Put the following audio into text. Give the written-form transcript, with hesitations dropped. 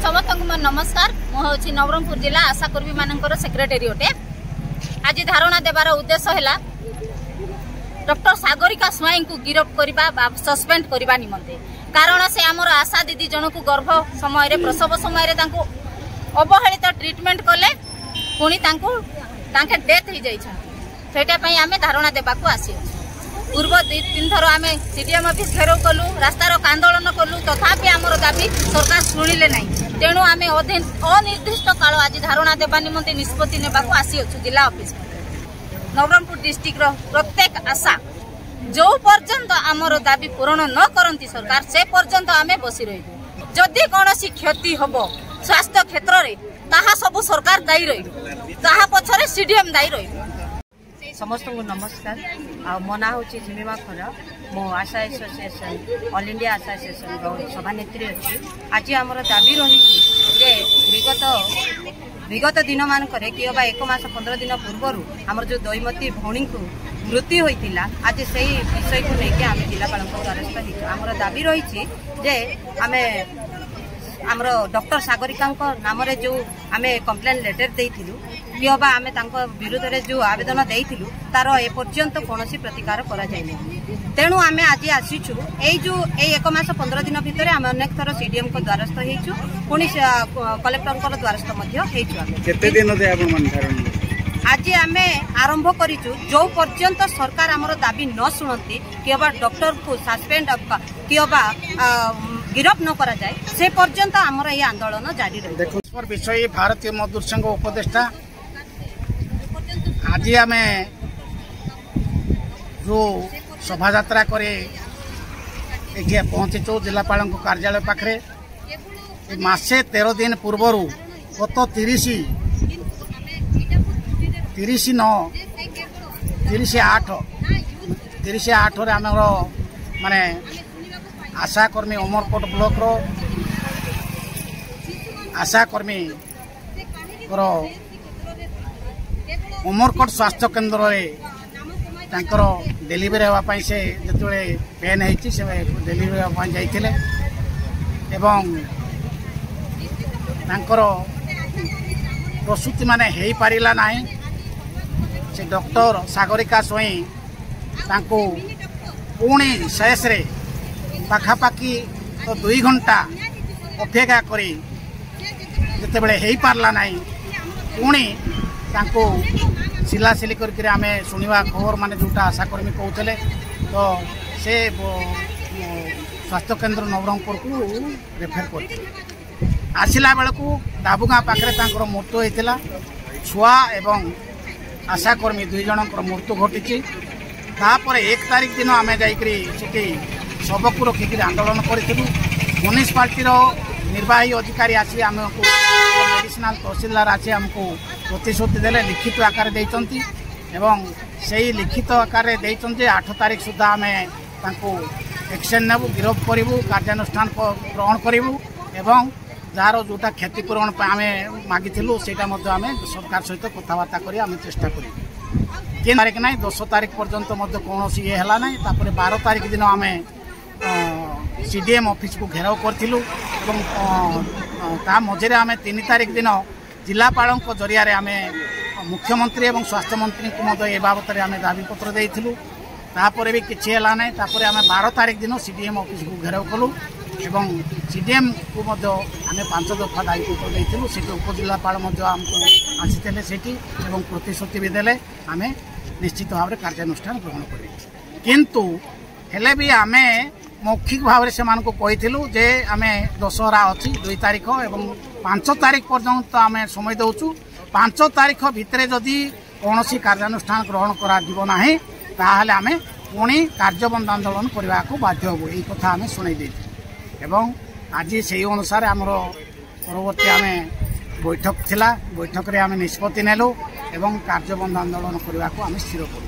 समस्त नमस्कार मुझे नवरंगपुर जिला आशाकर्मी मानकर सेक्रेटरी अटे। आज धारणा देवार उद्देश्य है डॉक्टर सागरिका स्वाई को गिरफ्त करने सस्पेंड करने निमंते कारण से आमर आशा दीदी जन को गर्भ समय प्रसव समय अवहेलित ट्रीटमेंट कले पुणी डेथ हो जाइछाई आम धारणा देवाक आसी पूर्व 2-3 थर आम सीडीएम ऑफिस घेराव कलु रास्तार आंदोलन कलु तथापि आमर दाबी सरकार शुणिले ना तेणु आम अनिर्दिष्ट काल आज धारणा देवा निमंते निष्पत्ति नेबाक आसी अच्छु जिला ऑफिस नवरंगपुर डिस्ट्रिक्ट प्रत्येक आशा जो पर्यंत आमर दाबी पूरण न करती सरकार से पर्यंत आम बसी रही जदि कौन क्षति हम स्वास्थ्य क्षेत्र में ताहा सब सरकार दायी रही ताहा पछरे सीडीएम दायी रही। समस्त को नमस्कार मो ना हूँ जिमिमा खर मो आशा एसोसिएशन ऑल इंडिया आशा एसोसिएशन सभानेत्री अच्छी। आज आमर दाबी रही जे विगत दिन मानक कि 1 मास 15 दिन पूर्व आमर जो दैमती भौणी को मृत्यु होता आज से विषय को लेकिन आम जिलापाल द्वारस्थ हो आमर दाबी रही जे आम आमर डॉक्टर सागरिका नाम जो आम कंप्लेन लेटर देइथिलु कि बा आम विरुद्ध में जो आवेदन देइथिलु तार ए पर्यंत कौन प्रतिकार करा जाय तेणु आम आज आसीचु जो 1 मास 15 दिन भितर आम अनेक थर सीडीएम को द्वारस्थ होइछु पुणी कलेक्टर द्वारस्थ आज आम आरंभ करिचु जो पर्यंत सरकार आमर दाबी न शुणती कि डॉक्टर को सस्पेंड कि गिरफ्त न करा जाए से पर्यंत आमर ये आंदोलन जारी रही विषय भारतीय मजदूर संघ उपदेष्टा आज आम जो शोभा यात्रा करे पहुंचीचु जिलापाल कार्यालय पाखे मासे 13 दिन पूर्व गत 30/8 आमर माने आशाकर्मी अमरकोट ब्लॉक रो आशाकर्मी अमरकोट स्वास्थ्य केन्द्र डेलीवरी होगापाई से जो पेन होती से डेलीवरी होगापाई जाइए एवं प्रसूति माने हो पारिला नहीं से डॉक्टर सागरिका स्वाई पुणी शेष रे पाखापाखि तो 2 घंटा अपेक्षा करी जिते बड़े हो पारला नहीं पुणी सिलासिली करके आम शुणा खबर माने जोटा आशाकर्मी कहते तो से स्वास्थ्य केन्द्र नवरंगपुर को रेफर कर आसला बेलू डाबुगाँ पाखे मृत्यु होता छुआ एवं आशाकर्मी 2 जनकर मृत्यु घटी तापर 1 तारिख दिन आम जाकरी शव को रखिक आंदोलन करूँ म्युनिसिपालिटी निर्वाही अधिकारी आसी आमको मेडिसिनाल तहसीलदार आसी आमको प्रतिश्रुति देले लिखित आकार देइचंती एवं सही लिखित आकार देइचंती 8 तारिख सुधा आम एक्शन नेबू गिरफ्त करूँ कार्यानुष्ठान ग्रहण करूँ एवं जार जोटा क्षतिपूरण आम मागिलु से आम सरकार सहित कथबार्ता कर आम चेष्टा करूँ तारीख ना 10 तारीख पर्यंत कौन ये है ना 12 तारीख दिन आम सीडीएम ऑफिस को घेराव करूँ मझे आम 3 तारीख दिन जिलापाल जरिया आम मुख्यमंत्री एवं स्वास्थ्य मंत्री को ए बाबद आम दाबीपत्र देइथिलु तापर भी किसी है ना आम 12 तारीख दिन सीडीएम ऑफिस को घेराव कलु एवं सीडीएम को आम 5 दफा दायित्व देइथिलु से उपजिलापाल आमको आसीते से प्रतिश्रुति भी देले आम निश्चित भाव में कार्यानुष्ठान ग्रहण कर किंतु हेले भी आम मौखिक भाव से कही जे आम दशहरा अच्छी 2 तारीख एवं 5 तारीख पर्यंत आम समय दौचु 5 तारीख भितर जदि कौन कार्यानुष्ठान ग्रहण करा आम पुणी कार्यबंद आंदोलन करने को बाध्य हबू यही कथा आम शुणी एवं आज से अनुसार आमर परवर्ती आम बैठक थिला बैठक रे आम निष्पत्ति नेलु एवं कार्यबंद आंदोलन करने को आम स्थिर करूँ।